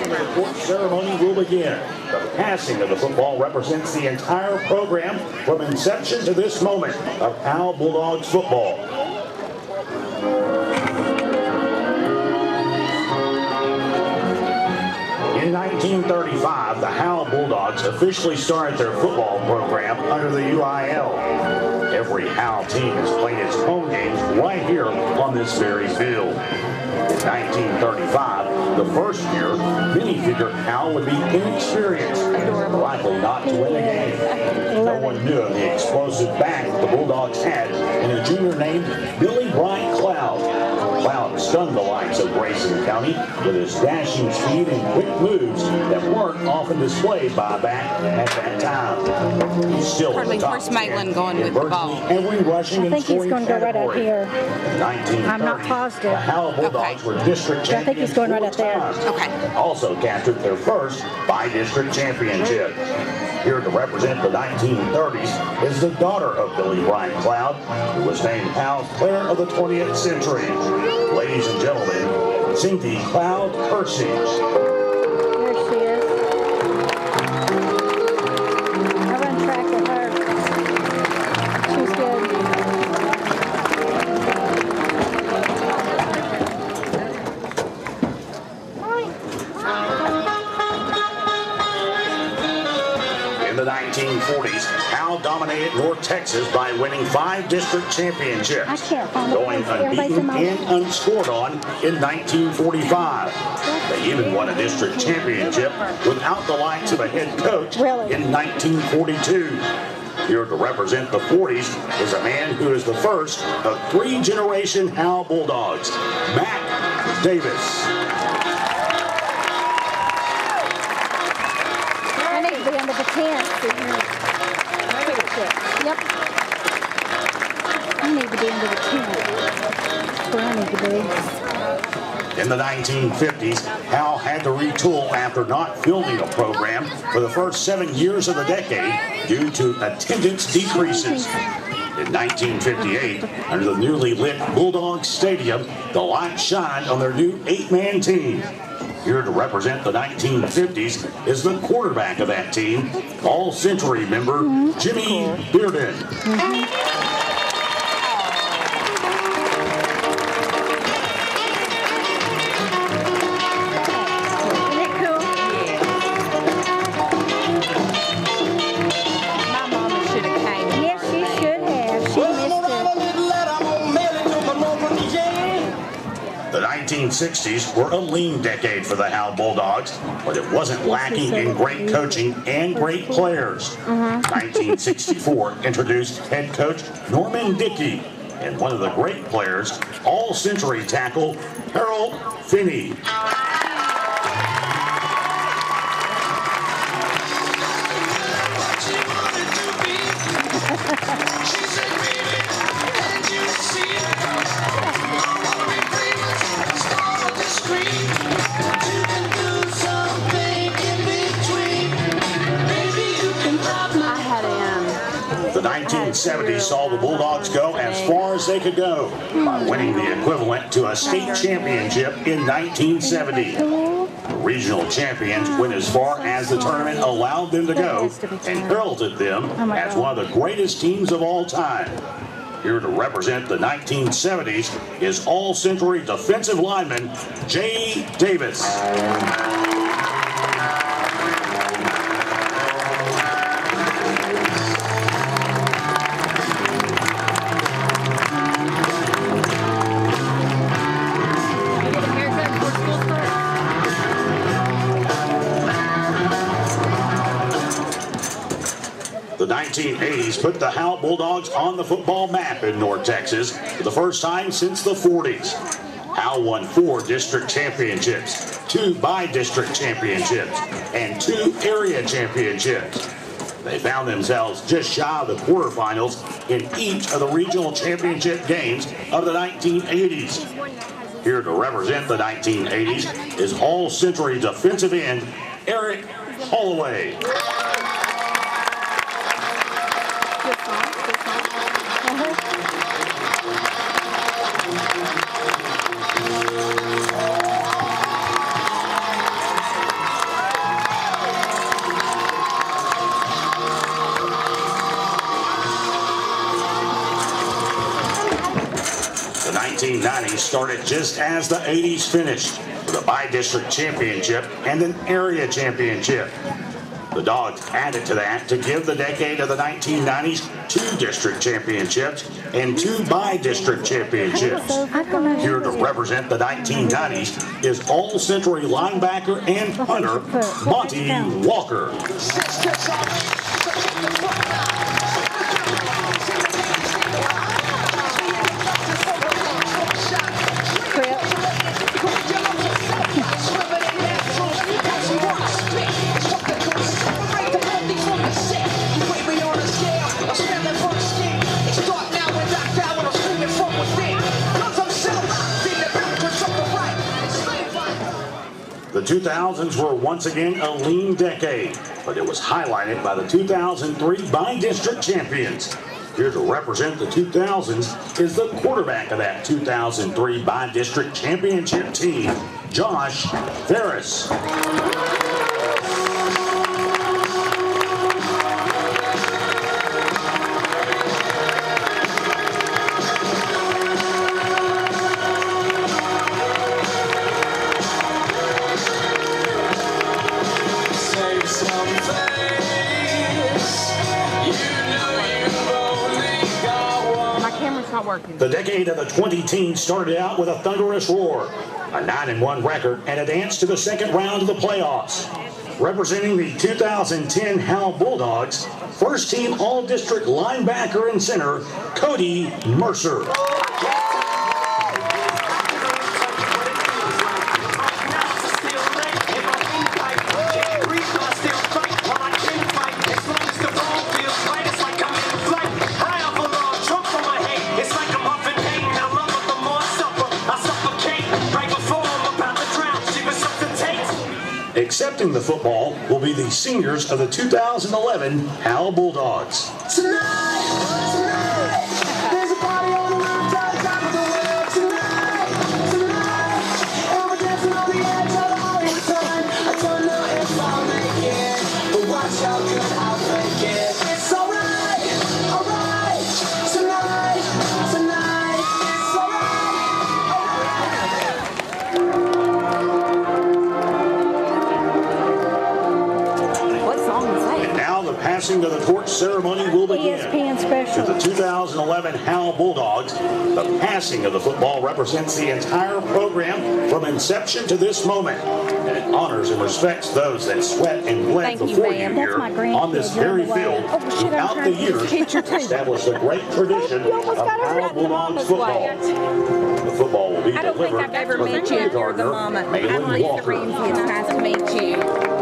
The court ceremony will begin. The passing of the football represents the entire program from inception to this moment of Howe Bulldogs football. In 1935, the Howe Bulldogs officially started their football program under the UIL. Every Howe team has played its home games right here on this very field. In 1935, the first year, many figured Howe would be inexperienced, likely not to win a game. No one knew of the explosive back the Bulldogs had in a junior named Billy Bryant Cloud. Cloud stunned the likes of Grayson County with his dashing speed and quick moves that weren't often displayed by a back at that time. He's still in the top 10 going with the ball. Every rushing and scoring I think he's going to go right out here. 1930, I'm not positive. The Howe Bulldogs were district champions. I think he's going right out there. Okay. Also captured their first by-district championship. Here to represent the 1930s is the daughter of Billy Bryant Cloud, who was named Howe's Player of the 20th Century. Ladies and gentlemen, Cindy Cloud Kersey. There she is. I run track with her. She's good. In the 1940s, Howe dominated North Texas by winning 5 district championships, I can't find the going place. Everybody's in unbeaten my- and unscored on in 1945. They even won a district championship without the likes of a head coach in 1942. Here to represent the 40s is a man who is the first of 3-generation Howe Bulldogs, Mac Davis. I need to be under the tent. Yep. I need to be under the tent. That's where I need to be. In the 1950s, Howe had to retool after not filming a program for the first 7 years of the decade due to attendance decreases. In 1958, under the newly lit Bulldogs Stadium, the lights shined on their new 8-man team. Here to represent the 1950s is the quarterback of that team, All-Century member Jimmy Bearden. The 1960s were a lean decade for the Howe Bulldogs, but it wasn't lacking in great coaching and great players. 1964 introduced head coach Norman Dickey and one of the great players, all-century tackle Harold Finney. The 1970s saw the Bulldogs go as far as they could go by winning the equivalent to a state championship in 1970. The regional champions went as far as the tournament allowed them to go and heralded them as one of the greatest teams of all time. Here to represent the 1970s is all-century defensive lineman Jay Davis. The 1980s put the Howe Bulldogs on the football map in North Texas for the first time since the 40s. Howe won 4 district championships, 2 by-district championships, and 2 area championships. They found themselves just shy of the quarterfinals in each of the regional championship games of the 1980s. Here to represent the 1980s is all-century defensive end Eric Holloway. 1990s started just as the 80s finished, with a by-district championship and an area championship. The Dogs added to that to give the decade of the 1990s 2 district championships and 2 by-district championships. Here to represent the 1990s is All-Century linebacker and punter Monty Walker. The 2000s were once again a lean decade, but it was highlighted by the 2003 by-district champions. Here to represent the 2000s is the quarterback of that 2003 by-district championship team, Josh Ferris. Working. The decade of the 20 teens started out with a thunderous roar, a 9-1 record, and advanced to the second round of the playoffs. Representing the 2010 Howe Bulldogs, first-team All-District linebacker and center, Cody Mercer. Accepting the football will be the seniors of the 2011 Howe Bulldogs. Tonight, there's a party on the rooftop, top of the world. Tonight, and we're dancing on the edge of the Hollywood sun. I don't know if I'll make it, but watch how good I'll fake it. It's alright, tonight, it's The passing of the torch ceremony will begin. ESPN special. To the 2011 Howe Bulldogs, the passing of the football represents the entire program from inception to this moment. And it honors and respects those that sweat and bled before you here on this very field throughout the years, established a great tradition of Howe Bulldogs football. The football will be I don't think delivered I've ever from met you. You're the mama. I'm Malin Lisa Walker. Ramsey. It's nice to meet you.